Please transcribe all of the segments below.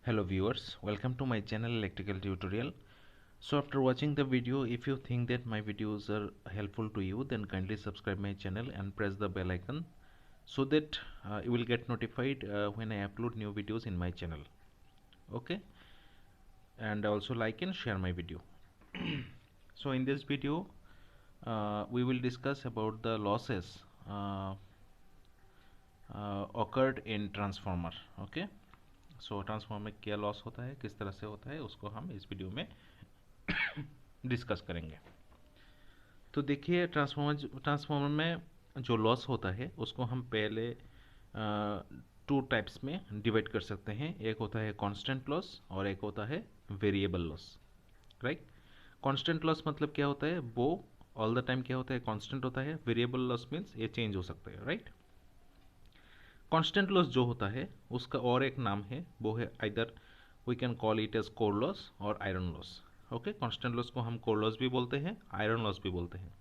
Hello viewers, welcome to my channel Electrical Tutorial. So after watching the video, if you think that my videos are helpful to you, then kindly subscribe my channel and press the bell icon so that you will get notified when I upload new videos in my channel. Okay, and also like and share my video. So in this video we will discuss about the losses occurred in transformer. Okay, so transformer में क्या loss होता है, किस तरह से होता है, उसको हम इस वीडियो में डिस्कस करेंगे। तो देखिए ट्रांसफार्मर में जो लॉस होता है उसको हम पहले टू टाइप्स में डिवाइड कर सकते हैं। एक होता है कांस्टेंट लॉस और एक होता है variable loss, right. Constant loss मतलब क्या होता है, वो ऑल द टाइम क्या होता है, कांस्टेंट होता है। वेरिएबल लॉस मीन्स ये चेंज हो सकता है, राइट। कांस्टेंट लॉस जो होता है उसका और एक नाम है, वो है either we can call it as core loss और iron loss. Okay, constant loss को हम कोर लॉस भी बोलते हैं, आयरन लॉस भी बोलते हैं।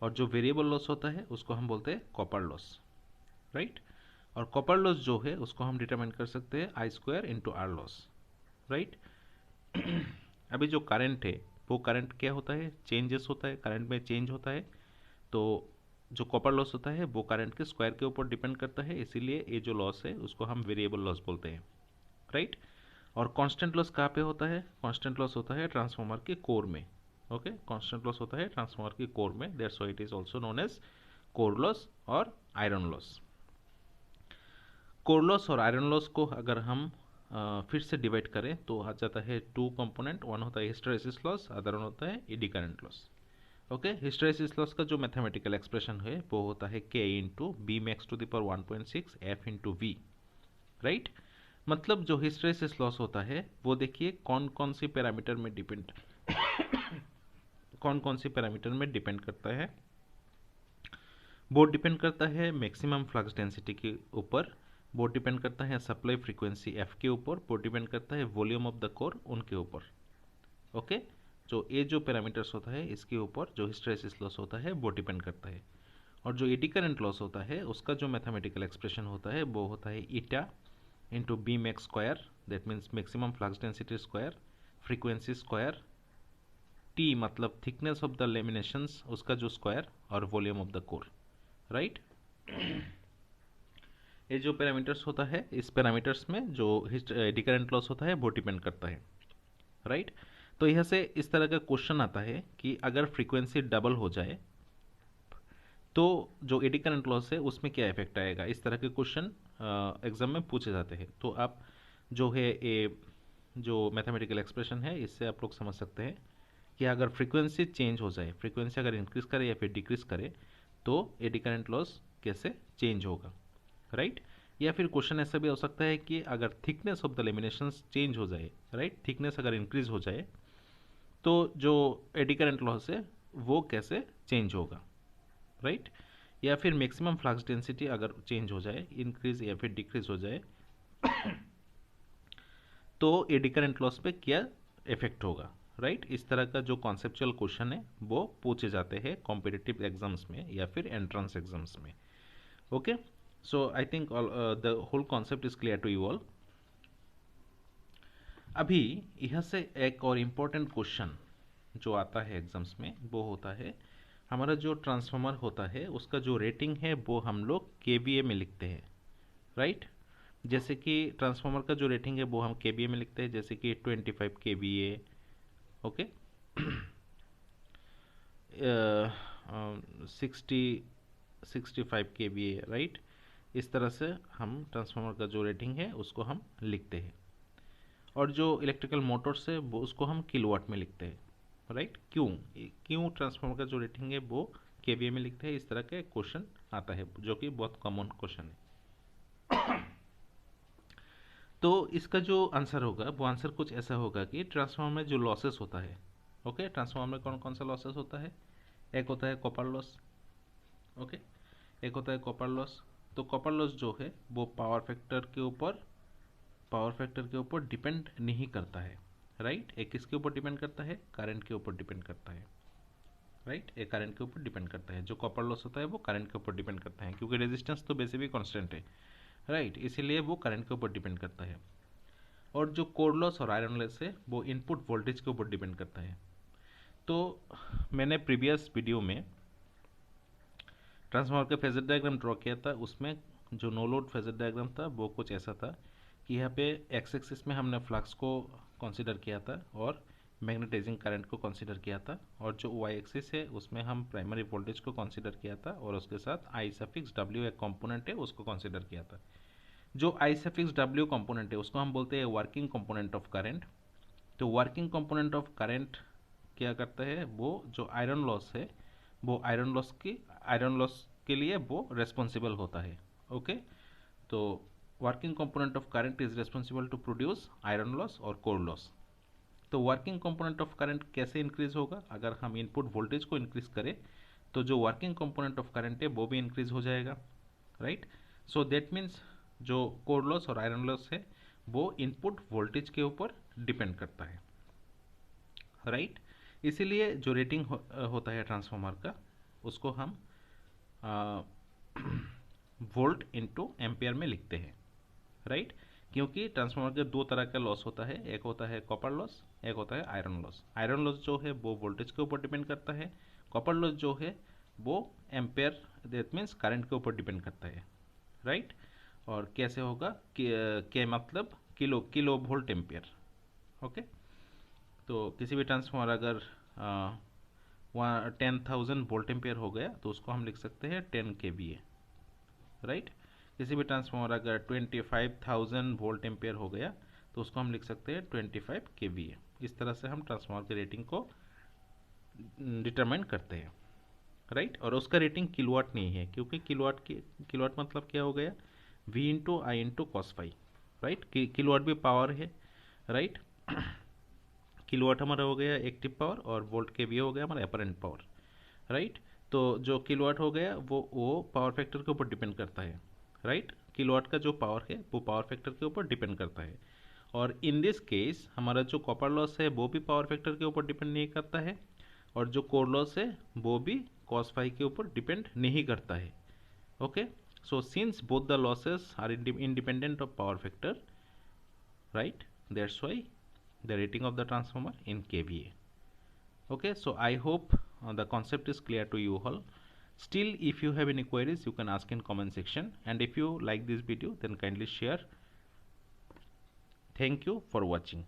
और जो वेरिएबल लॉस होता है उसको हम बोलते हैं कॉपर लॉस, राइट। और कॉपर लॉस जो है उसको हम डिटरमाइन कर सकते हैं I square into R loss, right. अभी जो करंट है वो करंट क्या होता है, चेंजेस होता है, करंट में चेंज होता है। तो जो कॉपर लॉस होता है वो करंट के स्क्वायर के ऊपर डिपेंड करता है, इसीलिए ये जो लॉस है उसको हम वेरिएबल लॉस बोलते हैं, राइट। और कांस्टेंट लॉस कहाँ पे होता है, कांस्टेंट लॉस होता है ट्रांसफार्मर के कोर में। ओके, कांस्टेंट लॉस होता है ट्रांसफार्मर के कोर में, that's why it is also known as core loss और आयरन लॉस। कोर लॉस और आयरन लॉस को अगर हम फिर से डिवाइड करें तो आ जाता है टू कंपोनेंट, वन होता है हिस्टैरिसीस लॉस, अदर वन होता है eddy current loss. Okay, hysteresis loss का जो मैथमेटिकल एक्सप्रेशन है वो होता है k into b max to the power 1.6 f into v, right. मतलब जो हिस्टैरिसीस लॉस होता है वो देखिए कौन कौन सी पैरामीटर में डिपेंड कौन कौन सी पैरामीटर में डिपेंड करता है। वो डिपेंड करता है मैक्सिमम फ्लक्स डेंसिटी के ऊपर, वो डिपेंड करता है सप्लाई फ्रीक्वेंसी एफ के ऊपर, वो डिपेंड करता है वॉल्यूम ऑफ द कोर उनके ऊपर। ओके, जो ये जो पैरामीटर्स होता है इसके ऊपर जो हिस्टैरिसीस लॉस होता है वो डिपेंड करता है। और जो एडी करंट लॉस होता है उसका जो मैथमेटिकल एक्सप्रेशन होता है वो होता है eta into b max square, that means maximum flux density square, frequency square, t मतलब थिकनेस ऑफ द लेमिनेशंस उसका जो स्क्वायर, और volume of the core, right. ये जो पैरामीटर्स होता है इस पैरामीटर्स में जो एडी करंट लॉस होता है वो डिपेंड करता है, राइट। तो यह से इस तरह का क्वेश्चन आता है कि अगर फ्रीक्वेंसी डबल हो जाए तो जो एडी करंट लॉस है उसमें क्या इफेक्ट आएगा, इस तरह के क्वेश्चन एग्जाम में पूछे जाते हैं। तो आप जो है ये जो मैथमेटिकल एक्सप्रेशन है इससे आप लोग समझ सकते हैं कि अगर फ्रीक्वेंसी चेंज हो जाए, फ्रीक्वेंसी अगर इंक्रीज करे या फिर डिक्रीज करे तो एडी करंट लॉस कैसे चेंज होगा, राइट। या फिर क्वेश्चन ऐसा भी हो सकता है कि अगर थिकनेस ऑफ द लेमिनेशंस चेंज हो जाए, राइट, थिकनेस अगर इंक्रीज हो जाए तो जो एडी करंट लॉस है वो कैसे चेंज होगा, राइट। या फिर मैक्सिमम फ्लक्स डेंसिटी अगर चेंज हो जाए, इंक्रीज या फिर डिक्रीज हो जाए तो एडी करंट लॉस पे क्या इफेक्ट होगा, राइट। इस तरह का जो कॉन्सेप्चुअल क्वेश्चन है वो पूछे जाते हैं कॉम्पिटिटिव एग्जाम्स में या फिर एंट्रेंस एग्जाम्स में। Okay, so I think the whole concept is clear to you all. अभी यह से एक और इम्पोर्टेंट क्वेश्चन जो आता है एग्जाम्स में वो होता है, हमारा जो ट्रांसफार्मर होता है उसका जो रेटिंग है वो हम लोग केवीए में लिखते हैं, राइट। जैसे कि ट्रांसफार्मर का जो रेटिंग है वो हम केवीए में लिखते हैं, जैसे कि 25 केवीए, ओके, 65 केवीए, राइट। इस तरह से हम ट्रांसफार्मर का जो रेटिंग है उसको हम लिखते हैं। और जो इलेक्ट्रिकल मोटर्स है वो उसको हम किलोवाट में लिखते हैं, राइट। क्यों क्यों ट्रांसफार्मर का जो रेटिंग है वो केवीए में लिखते हैं, इस तरह का क्वेश्चन आता है जो कि बहुत कॉमन क्वेश्चन है। तो इसका जो आंसर होगा वो आंसर कुछ ऐसा होगा कि ट्रांसफार्मर में जो लॉसेस होता है, ओके, ट्रांसफार्मर में कौन कौन सा लॉसेस होता है, एक होता है कॉपर लॉस, ओके, एक होता है कॉपर लॉस। तो कॉपर लॉस जो है वो पावर फैक्टर के ऊपर डिपेंड नहीं करता है, राइट। एक किसके ऊपर डिपेंड करता है, करंट के ऊपर डिपेंड करता है, राइट। एक करंट के ऊपर डिपेंड करता है, जो कॉपर लॉस होता है वो करंट के ऊपर डिपेंड करता है, क्योंकि रेजिस्टेंस तो वैसे भी कांस्टेंट है, राइट, इसीलिए वो करंट के ऊपर डिपेंड करता है। और जो कोर लॉस और आयरन लॉस है वो इनपुट वोल्टेज के ऊपर डिपेंड करता है। तो मैंने प्रीवियस वीडियो में ट्रांसफार्मर का फेजर डायग्राम ड्रॉ किया था, उसमें जो नो लोड फेजर डायग्राम था वो कुछ ऐसा था कि यहाँ पे एक्स एक्सिस में हमने फ्लक्स को कंसीडर किया था और मैग्नेटाइजिंग करंट को कंसीडर किया था, और जो वाई एक्सिस है उसमें हम प्राइमरी वोल्टेज को कंसीडर किया था और उसके साथ आई सफिक्स डब्ल्यू एक कंपोनेंट है उसको कंसीडर किया था। जो आई सफिक्स डब्ल्यू कंपोनेंट है उसको हम बोलते हैं वर्किंग कंपोनेंट ऑफ करंट। तो वर्किंग कंपोनेंट ऑफ करंट क्या करता है, वो जो आयरन लॉस है वो आयरन लॉस के लिए वो रेस्पॉन्सिबल होता है। ओके, तो working component of current is responsible to produce iron loss और कोर लॉस। तो वर्किंग कंपोनेंट ऑफ करंट कैसे इंक्रीज होगा, अगर हम इनपुट वोल्टेज को इंक्रीज करें तो जो वर्किंग कंपोनेंट ऑफ करंट है वो भी इंक्रीज हो जाएगा, राइट। सो दैट मीन्स जो कोर लॉस और आयरन लॉस है वो इनपुट वोल्टेज के ऊपर डिपेंड करता है, राइट। इसीलिए जो रेटिंग होता है ट्रांसफार्मर का उसको हम वोल्ट इंटू एम्पियर में लिखते हैं, राइट। क्योंकि ट्रांसफार्मर के दो तरह का लॉस होता है, एक होता है कॉपर लॉस, एक होता है आयरन लॉस। आयरन लॉस जो है वो वोल्टेज के ऊपर डिपेंड करता है, कॉपर लॉस जो है वो एम्पेयर दैट मीन्स करंट के ऊपर डिपेंड करता है, राइट। और कैसे होगा के मतलब किलो वोल्ट एम्पियर। ओके, तो किसी भी ट्रांसफार्मर अगर वहाँ 10,000 वोल्ट एम्पियर हो गया तो उसको हम लिख सकते हैं 10 kVA, राइट। किसी भी ट्रांसफार्मर अगर 25,000 वोल्ट एम्पियर हो गया तो उसको हम लिख सकते हैं 25 kVA। इस तरह से हम ट्रांसफार्मर की रेटिंग को डिटरमाइन करते हैं, राइट। और उसका रेटिंग किलोवाट नहीं है, क्योंकि किलोवाट मतलब क्या हो गया, V into I into cos phi, right. Kilowatt भी पावर है, राइट। किलोवाट हमारा हो गया एक्टिव पावर और वोल्ट के भी हो गया हमारा अपरेंट पावर, राइट। तो जो किलोवाट हो गया वो पावर फैक्टर के ऊपर डिपेंड करता है, राइट। किलोवाट का जो पावर है वो पावर फैक्टर के ऊपर डिपेंड करता है। और इन दिस केस हमारा जो कॉपर लॉस है वो भी पावर फैक्टर के ऊपर डिपेंड नहीं करता है, और जो कोर लॉस है वो भी कॉस फाई के ऊपर डिपेंड नहीं करता है। Okay, so since both the losses are independent of power factor, right, that's why the rating of the transformer in kVA. Okay, so I hope the concept is clear to you all. Still, if you have any queries you can ask in comment section, and if you like this video then kindly share. Thank you for watching.